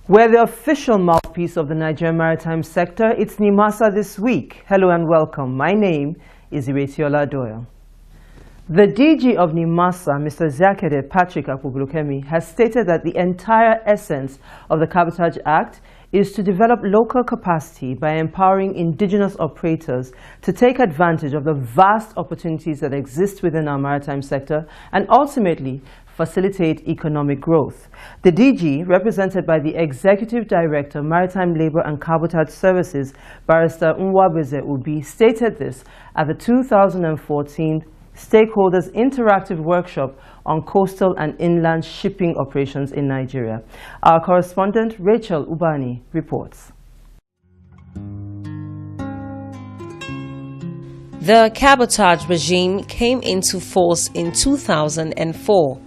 We're the official mouthpiece of the Nigerian maritime sector. It's NIMASA this week. Hello and welcome. My name is Iretiola Doyle. The DG of NIMASA, Mr. Zakede Patrick Akpogulukemi, has stated that the entire essence of the Cabotage Act is to develop local capacity by empowering indigenous operators to take advantage of the vast opportunities that exist within our maritime sector and ultimately facilitate economic growth. The DG, represented by the Executive Director, Maritime Labour and Cabotage Services, Barrister Nwabeze Ubi, stated this at the 2014 Stakeholders Interactive Workshop on Coastal and Inland Shipping Operations in Nigeria. Our correspondent, Rachel Ubani, reports. The cabotage regime came into force in 2004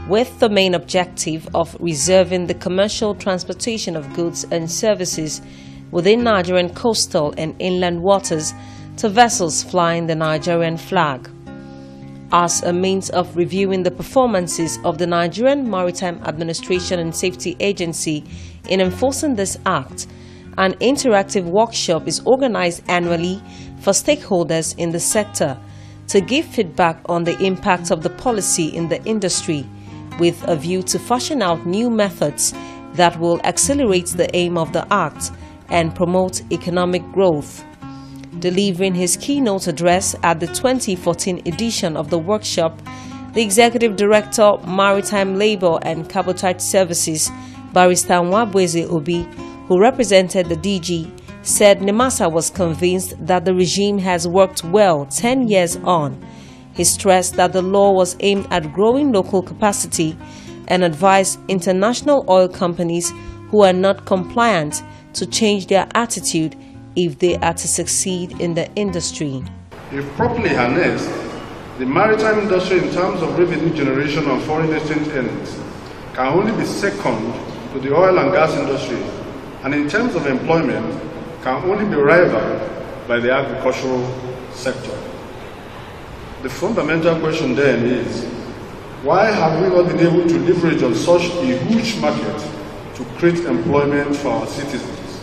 with the main objective of reserving the commercial transportation of goods and services within Nigerian coastal and inland waters to vessels flying the Nigerian flag. As a means of reviewing the performances of the Nigerian Maritime Administration and Safety Agency in enforcing this act, an interactive workshop is organized annually for stakeholders in the sector to give feedback on the impact of the policy in the industry, with a view to fashion out new methods that will accelerate the aim of the Act and promote economic growth. Delivering his keynote address at the 2014 edition of the workshop, the Executive Director, Maritime Labour and Cabotage Services, Barrister Nwabeze Ubi, who represented the DG, said NIMASA was convinced that the regime has worked well 10 years on. He stressed that the law was aimed at growing local capacity and advised international oil companies who are not compliant to change their attitude if they are to succeed in the industry. If properly harnessed, the maritime industry in terms of revenue generation and foreign exchange earnings can only be second to the oil and gas industry, and in terms of employment can only be rivaled by the agricultural sector. The fundamental question then is, why have we not been able to leverage on such a huge market to create employment for our citizens?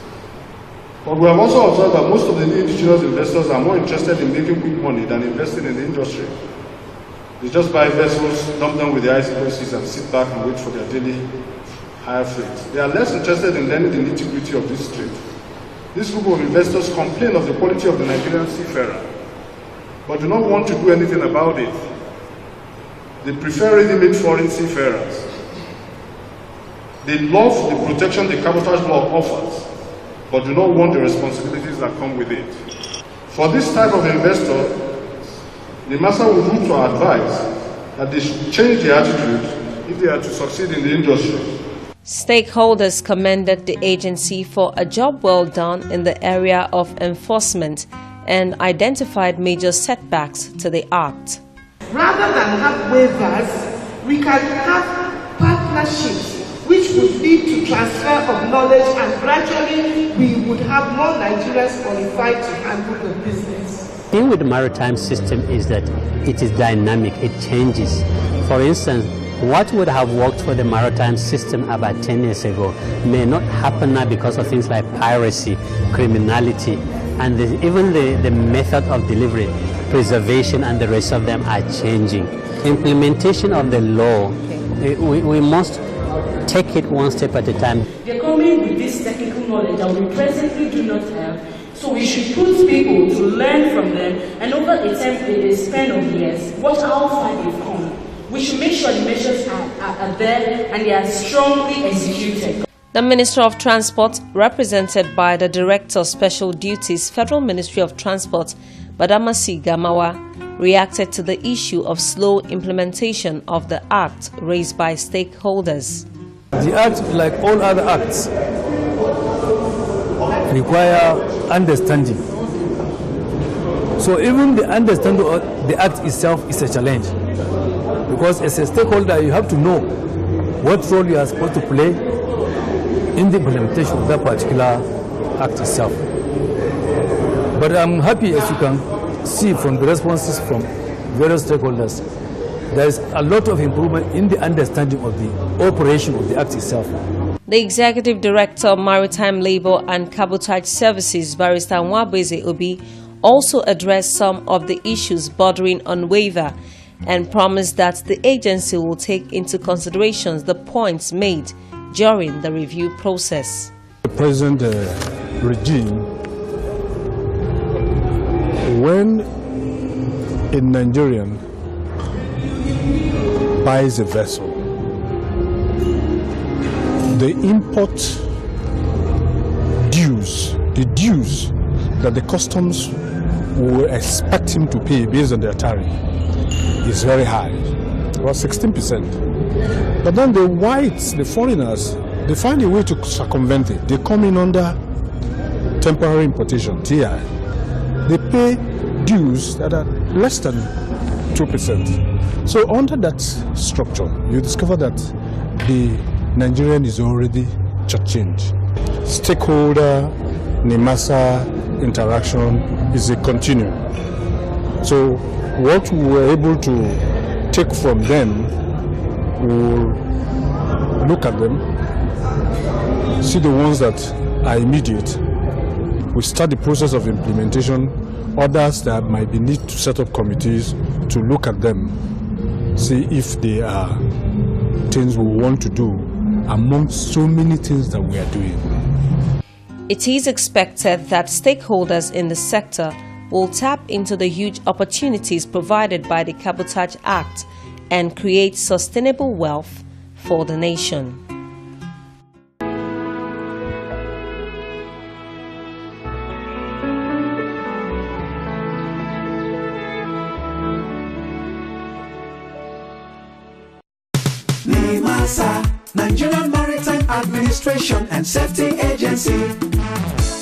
But we have also observed that most of the indigenous investors are more interested in making quick money than investing in the industry. They just buy vessels, dump them with the ICOCs and sit back and wait for their daily higher freight. They are less interested in learning the nitty-gritty of this trade. This group of investors complain of the quality of the Nigerian seafarer, but do not want to do anything about it. They prefer ready-made foreign seafarers. They love the protection the cabotage law offers, but do not want the responsibilities that come with it. For this type of investor, NIMASA would look to advise that they should change their attitude if they are to succeed in the industry. Stakeholders commended the agency for a job well done in the area of enforcement and identified major setbacks to the Act. Rather than have waivers, we can have partnerships which would lead to transfer of knowledge, and gradually we would have more Nigerians qualified to handle the business. The thing with the maritime system is that it is dynamic, it changes. For instance, what would have worked for the maritime system about 10 years ago may not happen now because of things like piracy, criminality, and even the method of delivery, preservation, and the rest of them are changing. Implementation of the law, we must take it one step at a time. They're coming with this technical knowledge that we presently do not have, so we should put people to learn from them, and over a span of years, watch how far they've come. We should make sure the measures are there and they are strongly executed. The Minister of Transport, represented by the Director of Special Duties, Federal Ministry of Transport, Badamasi Gamawa, reacted to the issue of slow implementation of the Act raised by stakeholders. The Act, like all other acts, require understanding. So even the understanding of the Act itself is a challenge. Because as a stakeholder, you have to know what role you are supposed to play in the implementation of that particular act itself. But I'm happy, as you can see from the responses from various stakeholders, there is a lot of improvement in the understanding of the operation of the Act itself. The Executive Director of Maritime Labour and Cabotage Services, Barrister Nwabeze Obi, also addressed some of the issues bordering on waiver and promised that the agency will take into consideration the points made during the review process. The present regime, when a Nigerian buys a vessel, the import dues, the dues that the customs will expect him to pay based on their tariff is very high, about 16%. But then the whites, the foreigners, they find a way to circumvent it. They come in under temporary importation, TI. They pay dues that are less than 2%. So under that structure, you discover that the Nigerian is already changed. Stakeholder NIMASA interaction is a continuum. So what we were able to take from them, we'll look at them, see the ones that are immediate. We start the process of implementation. Others that might be need to set up committees to look at them, see if they are things we want to do among so many things that we are doing. It is expected that stakeholders in the sector will tap into the huge opportunities provided by the Cabotage Act and create sustainable wealth for the nation. NIMASA, Nigerian Maritime Administration and Safety Agency.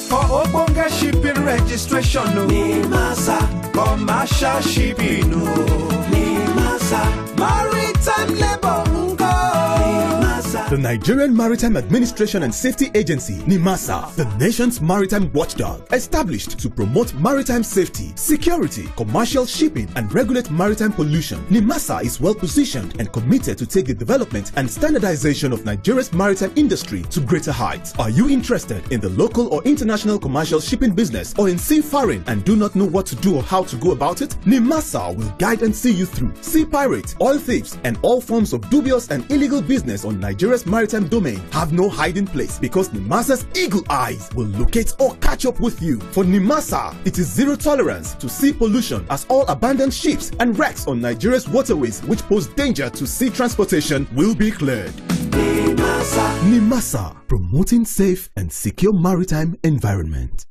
For Obonga shipping registration, no. NIMASA, commercial shipping, no. NIMASA, maritime labor, the Nigerian Maritime Administration and Safety Agency, NIMASA, the nation's maritime watchdog, established to promote maritime safety, security, commercial shipping, and regulate maritime pollution. NIMASA is well positioned and committed to take the development and standardization of Nigeria's maritime industry to greater heights. Are you interested in the local or international commercial shipping business or in seafaring and do not know what to do or how to go about it? NIMASA will guide and see you through. Sea pirates, oil thieves, and all forms of dubious and illegal business on Nigeria's maritime domain have no hiding place because NIMASA's eagle eyes will locate or catch up with you. For NIMASA, it is zero tolerance to sea pollution as all abandoned ships and wrecks on Nigeria's waterways which pose danger to sea transportation will be cleared. NIMASA, promoting safe and secure maritime environment.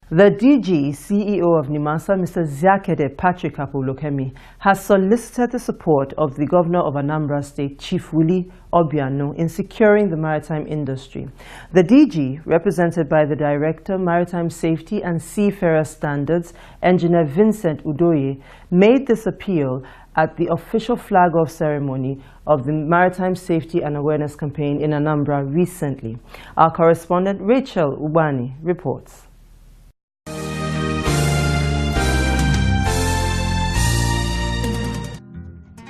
The DG, CEO of NIMASA, Mr. Zakede Patrick Apolokemi, has solicited the support of the Governor of Anambra State, Chief Willie Obiano, in securing the maritime industry. The DG, represented by the Director, Maritime Safety and Seafarer Standards, Engineer Vincent Udoye, made this appeal at the official flag-off ceremony of the Maritime Safety and Awareness Campaign in Anambra recently. Our correspondent Rachel Ubani reports.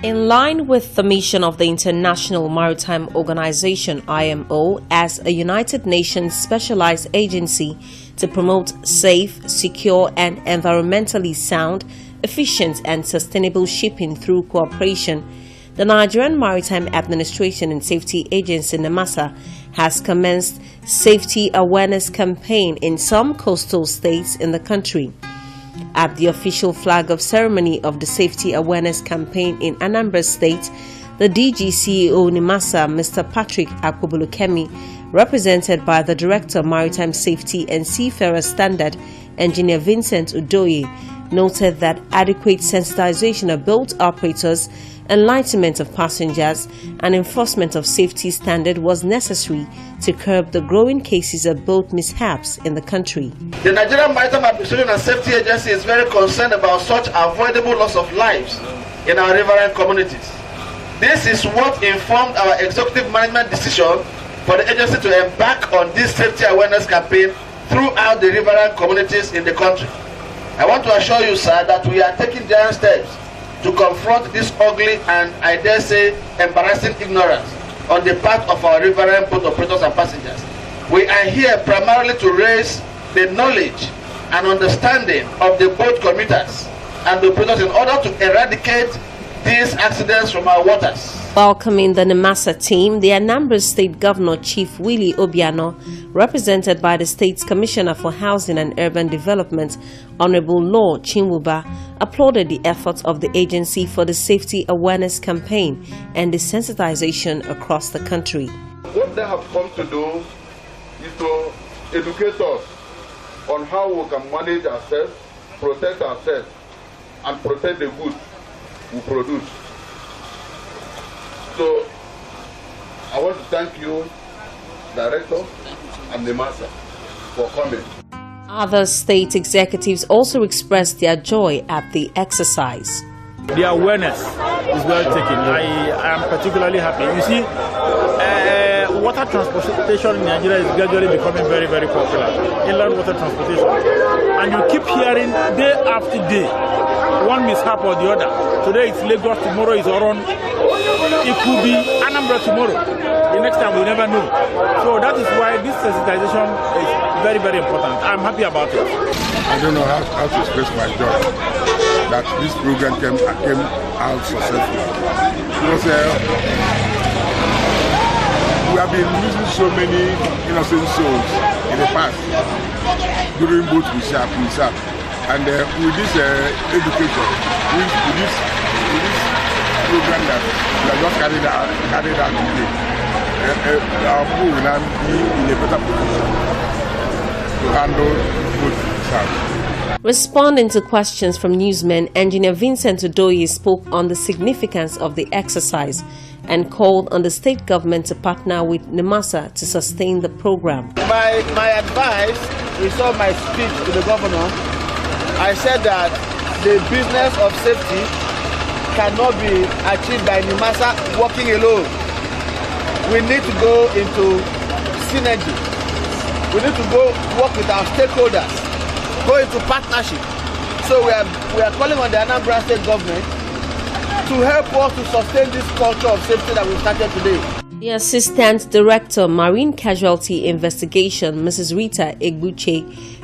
In line with the mission of the International Maritime Organization (IMO) as a United Nations specialized agency to promote safe, secure, and environmentally sound, efficient, and sustainable shipping through cooperation, the Nigerian Maritime Administration and Safety Agency (NIMASA) has commenced safety awareness campaign in some coastal states in the country. At the official flag-off ceremony of the Safety Awareness Campaign in Anambra State, the DG CEO NIMASA, Mr. Patrick Akpobolokemi, represented by the Director Maritime Safety and Seafarer Standard, Engineer Vincent Udoye, noted that adequate sensitization of boat operators, enlightenment of passengers, and enforcement of safety standard was necessary to curb the growing cases of boat mishaps in the country. The Nigerian Maritime Administration and Safety Agency is very concerned about such avoidable loss of lives in our riverine communities. This is what informed our executive management decision for the agency to embark on this safety awareness campaign throughout the riverine communities in the country. I want to assure you, sir, that we are taking giant steps to confront this ugly and, I dare say, embarrassing ignorance on the part of our riverine boat operators and passengers. We are here primarily to raise the knowledge and understanding of the boat commuters and the operators in order to eradicate these accidents from our waters. Welcoming the NIMASA team, the Anambra State Governor Chief Willie Obiano, represented by the State's Commissioner for Housing and Urban Development, Honorable Law Chinwuba, applauded the efforts of the agency for the safety awareness campaign and the sensitization across the country. What they have come to do is to educate us on how we can manage ourselves, protect ourselves, and protect the goods we produce. So, I want to thank you, Director, and NIMASA for coming. Other state executives also expressed their joy at the exercise. The awareness is well taken. I am particularly happy. You see, water transportation in Nigeria is gradually becoming very, very popular. Inland water transportation. And you keep hearing day after day, one mishap or the other. Today it's Lagos, tomorrow is Oron. It could be Anambra tomorrow. The next time we never know. So that is why this sensitization is very, very important. I'm happy about it. I don't know how to express my joy that this program came out successfully. Because we have been losing so many innocent souls in the past during both mishap. And with this education, with this program that we have just carried out today, our people will now be in a better position to handle both mishap. Responding to questions from newsmen, Engineer Vincent Udoyi spoke on the significance of the exercise and called on the state government to partner with NIMASA to sustain the program. My advice, you saw my speech to the governor, I said that the business of safety cannot be achieved by NIMASA working alone. We need to go into synergy. We need to go work with our stakeholders, go into partnership. So we are calling on the Anambra State government to help us to sustain this culture of safety that we started today. The Assistant Director, Marine Casualty Investigation, Mrs. Rita Egbuche,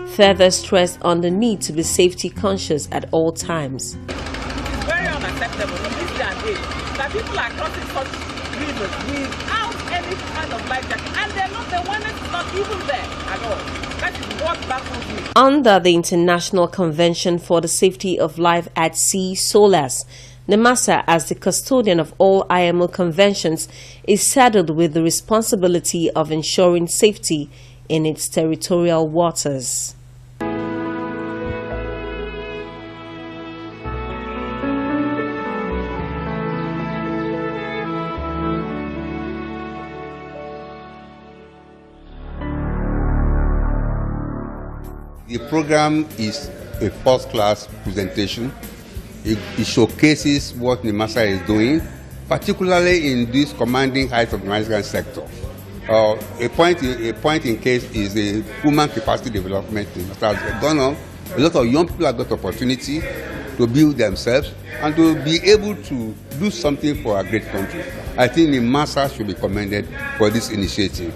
further stressed on the need to be safety conscious at all times. It's very unacceptable in this day and age that people are crossing such rivers without any kind of life jacket, and they're not, the one that's not even there at all. That is what baffles me. Under the International Convention for the Safety of Life at Sea, SOLAS, NIMASA, as the custodian of all IMO conventions, is saddled with the responsibility of ensuring safety in its territorial waters. The program is a first-class presentation. It showcases what NIMASA is doing, particularly in this commanding height of the maritime sector. A point in case is the human capacity development. NIMASA has gone on. A lot of young people have got opportunity to build themselves and to be able to do something for our great country. I think NIMASA should be commended for this initiative.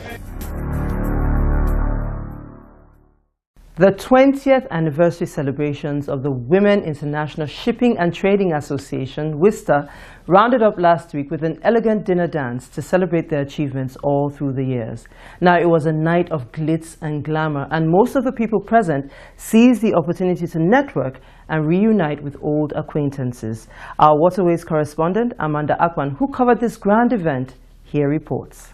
The 20th anniversary celebrations of the Women International Shipping and Trading Association, WISTA, rounded up last week with an elegant dinner dance to celebrate their achievements all through the years. Now, it was a night of glitz and glamour, and most of the people present seized the opportunity to network and reunite with old acquaintances. Our Waterways correspondent, Amanda Akwan, who covered this grand event, here reports.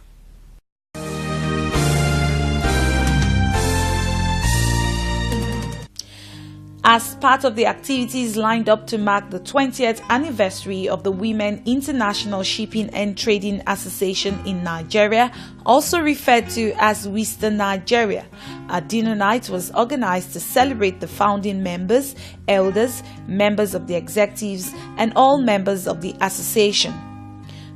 As part of the activities lined up to mark the 20th anniversary of the Women International Shipping and Trading Association in Nigeria, also referred to as WISTA Nigeria, a dinner night was organized to celebrate the founding members, elders, members of the executives, and all members of the association.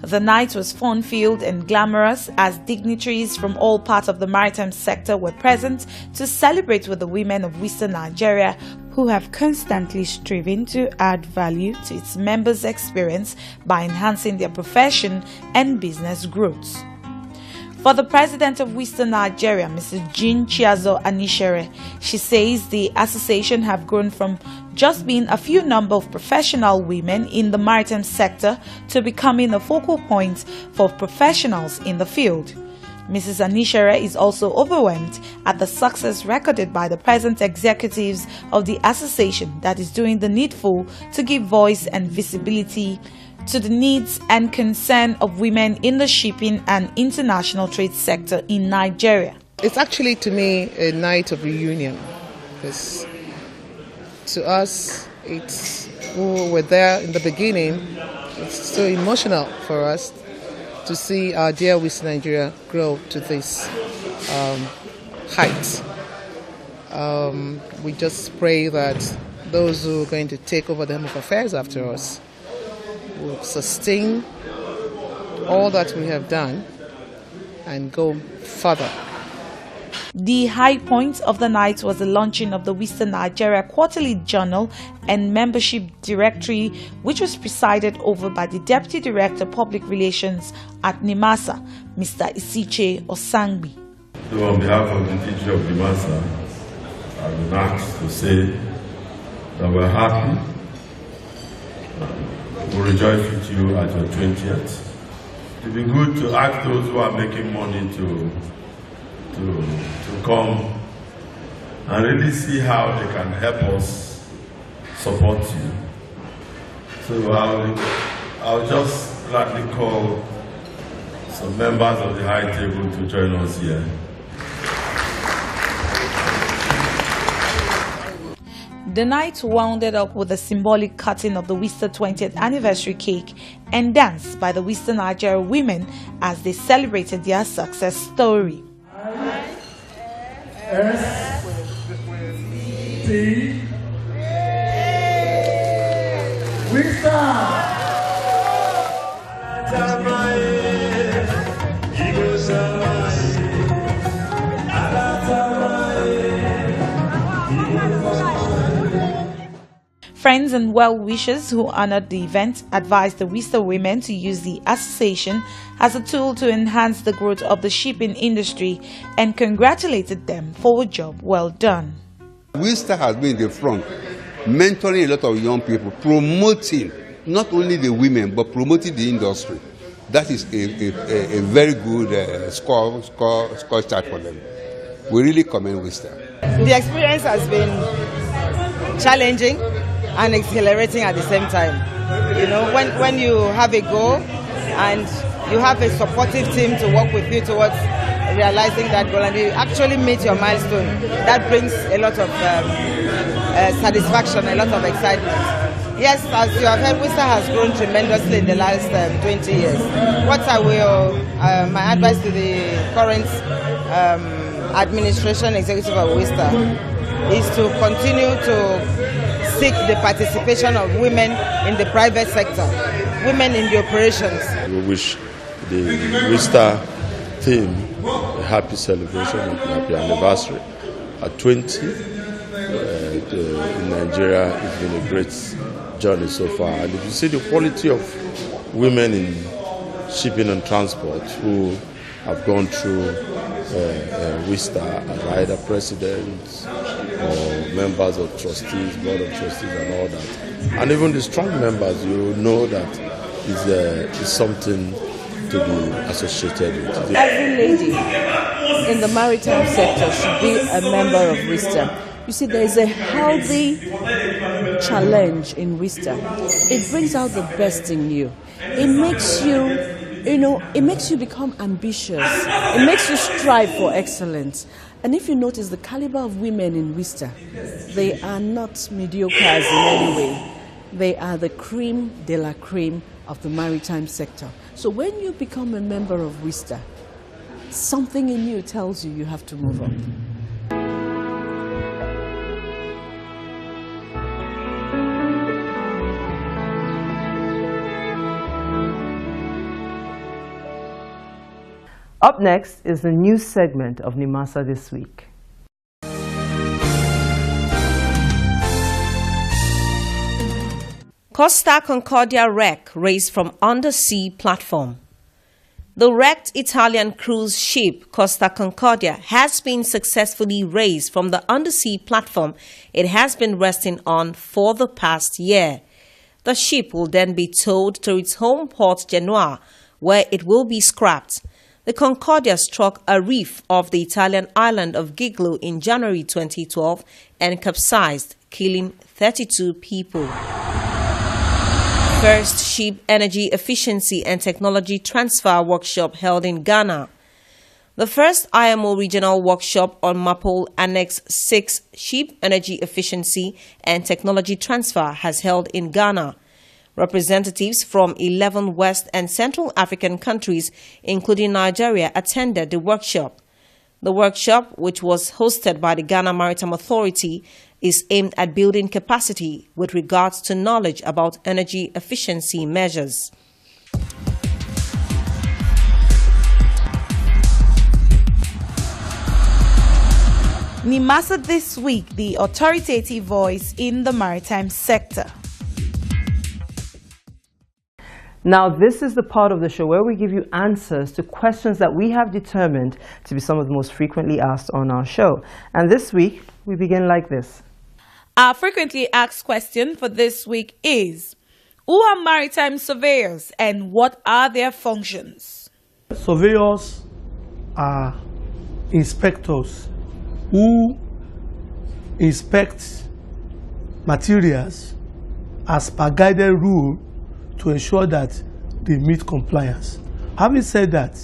The night was fun-filled and glamorous as dignitaries from all parts of the maritime sector were present to celebrate with the women of WISTA Nigeria, who have constantly striven to add value to its members' experience by enhancing their profession and business growth. For the president of WISTA Nigeria, Mrs. Jean Chiazo Anishere, she says the association have grown from just being a few number of professional women in the maritime sector to becoming a focal point for professionals in the field. Mrs. Anishere is also overwhelmed at the success recorded by the present executives of the association that is doing the needful to give voice and visibility to the needs and concern of women in the shipping and international trade sector in Nigeria. It's actually, to me, a night of reunion. Because to us, who were there in the beginning, it's so emotional for us to see our dear WISTA Nigeria grow to this height. We just pray that those who are going to take over the helm of affairs after us will sustain all that we have done and go further. The high point of the night was the launching of the WISTA Nigeria Quarterly Journal and Membership Directory, which was presided over by the Deputy Director Public Relations at NIMASA, Mr. Isiche Osangbi. So on behalf of the DG of NIMASA, I've been asked to say that we're happy. We rejoice with you at your 20th. It would be good to ask those who are making money to come and really see how they can help us support you. So I'll just gladly call some members of the high table to join us here. The night wounded up with a symbolic cutting of the WISTA 20th anniversary cake and dance by the WISTA Nigeria women as they celebrated their success story. Friends and well-wishers who honored the event advised the WISTA women to use the association as a tool to enhance the growth of the shipping industry and congratulated them for a job well done. WISTA has been in the front, mentoring a lot of young people, promoting not only the women but promoting the industry. That is a very good score chart for them. We really commend WISTA. The experience has been challenging and exhilarating at the same time. You know, when you have a goal and you have a supportive team to work with you towards realizing that goal and you actually meet your milestone, that brings a lot of satisfaction, a lot of excitement. Yes, as you have heard, WISTA has grown tremendously in the last 20 years. What I will, my advice to the current administration executive of WISTA is to continue to seek the participation of women in the private sector, women in the operations. We wish the WISTA team a happy celebration and a happy anniversary. At 20, in Nigeria, it's been a great journey so far. And if you see the quality of women in shipping and transport who have gone through WISTA as either presidents or members of trustees, board of trustees and all that. And even the strong members, you know that is something to be associated with. Every lady in the maritime sector should be a member of WISTA. You see, there is a healthy challenge in WISTA. It brings out the best in you. It makes you it makes you become ambitious. It makes you strive for excellence. And if you notice the caliber of women in WISTA, they are not mediocre in any way. They are the cream de la cream of the maritime sector. So when you become a member of WISTA, something in you tells you have to move up. Up next is the news segment of NIMASA This Week. Costa Concordia wreck raised from undersea platform. The wrecked Italian cruise ship Costa Concordia has been successfully raised from the undersea platform it has been resting on for the past year. The ship will then be towed to its home port Genoa, where it will be scrapped. The Concordia struck a reef off the Italian island of Giglo in January 2012 and capsized, killing 32 people. First Ship Energy Efficiency and Technology Transfer Workshop held in Ghana. The first IMO regional workshop on MAPOL Annex 6 Ship Energy Efficiency and Technology Transfer has held in Ghana. Representatives from 11 West and Central African countries, including Nigeria, attended the workshop. The workshop, which was hosted by the Ghana Maritime Authority, is aimed at building capacity with regards to knowledge about energy efficiency measures. NIMASA this week, the authoritative voice in the maritime sector. Now, this is the part of the show where we give you answers to questions that we have determined to be some of the most frequently asked on our show. And this week, we begin like this. Our frequently asked question for this week is, who are maritime surveyors and what are their functions? Surveyors are inspectors who inspect materials as per guided rule to ensure that they meet compliance. Having said that,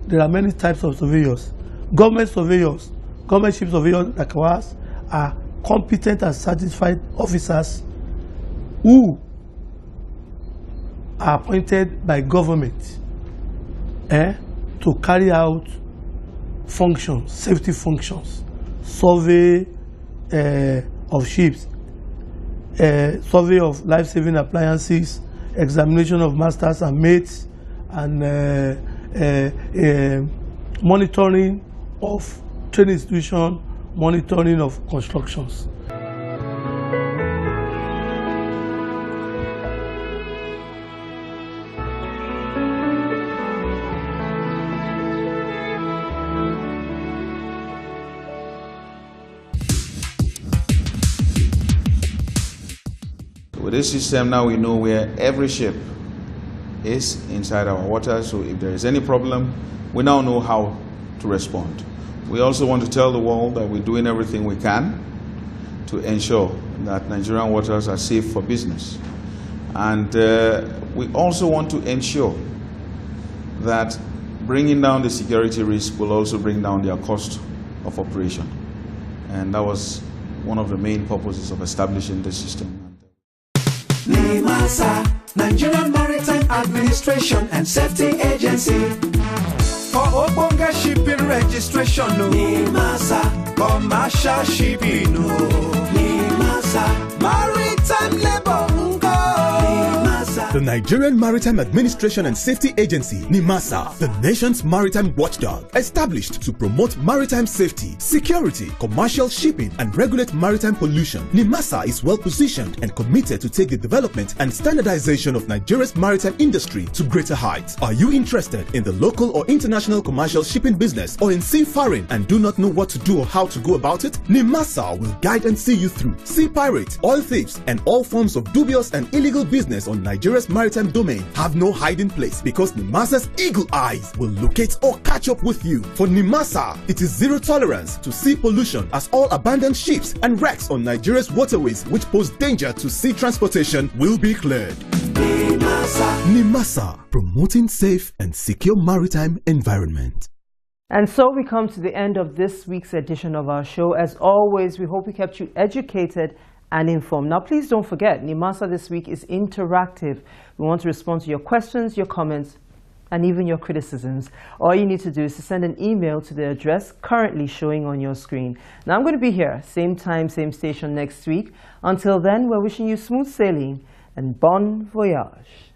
there are many types of surveyors. Government surveyors, government ship surveyors like ours are competent and satisfied officers who are appointed by government to carry out functions, safety functions, survey of ships, survey of life-saving appliances, examination of masters and mates, and monitoring of trade institution, monitoring of constructions. With this system now we know where every ship is inside our water, so if there is any problem, we now know how to respond. We also want to tell the world that we're doing everything we can to ensure that Nigerian waters are safe for business. And we also want to ensure that bringing down the security risk will also bring down their cost of operation. And that was one of the main purposes of establishing this system. NIMASA, Nigerian Maritime Administration and Safety Agency. For Obonga Shipping Registration, no. NIMASA, Commercial Shipping, no. NIMASA, Maritime Labor, The Nigerian Maritime Administration and Safety Agency, NIMASA, the nation's maritime watchdog, established to promote maritime safety, security, commercial shipping, and regulate maritime pollution. NIMASA is well positioned and committed to take the development and standardization of Nigeria's maritime industry to greater heights. Are you interested in the local or international commercial shipping business or in seafaring and do not know what to do or how to go about it? NIMASA will guide and see you through. Sea pirates, oil thieves, and all forms of dubious and illegal business on Nigeria's maritime domain have no hiding place because NIMASA's eagle eyes will locate or catch up with you. For NIMASA, it is zero tolerance to sea pollution as all abandoned ships and wrecks on Nigeria's waterways which pose danger to sea transportation will be cleared. NIMASA, promoting safe and secure maritime environment. And so we come to the end of this week's edition of our show. As always, we hope we kept you educated and informed. Now, please don't forget, NIMASA this week is interactive. We want to respond to your questions, your comments, and even your criticisms. All you need to do is to send an email to the address currently showing on your screen. Now, I'm going to be here, same time, same station next week. Until then, we're wishing you smooth sailing and bon voyage.